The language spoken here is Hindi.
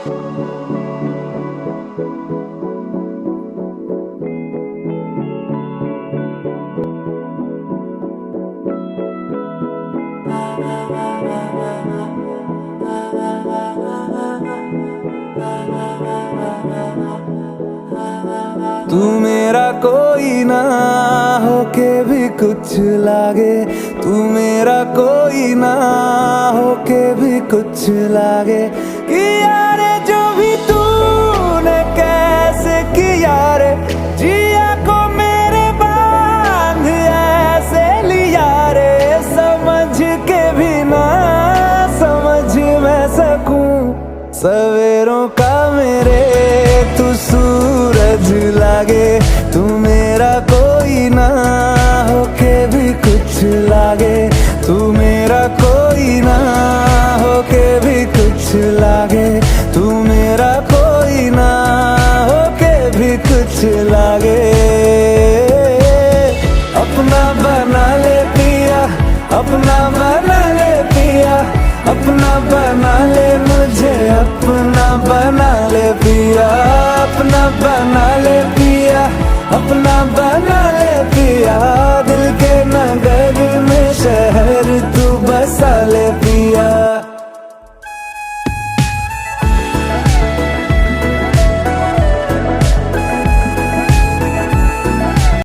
तू मेरा कोई ना होके भी कुछ लागे, तू मेरा कोई ना होके भी कुछ लागे। कि यार जो भी तूने कैसे किया रे, जिया को मेरे बांध ऐसे लिया रे। समझ के भी ना समझ मैं सकूं सवेरों का मेरे तू सूरज लागे। तू मेरा कोई ना होके भी कुछ लागे, तू मेरा कोई ना होके भी कुछ लागे। तू मेरा कोई ना होके भी कुछ लागे। अपना बना ले पिया, अपना बना ले पिया, अपना बना ले मुझे, अपना बना ले पिया, अपना बना ले पिया, अपना बना ले पिया। दिल के नगर में शहर तू बसा ले पिया।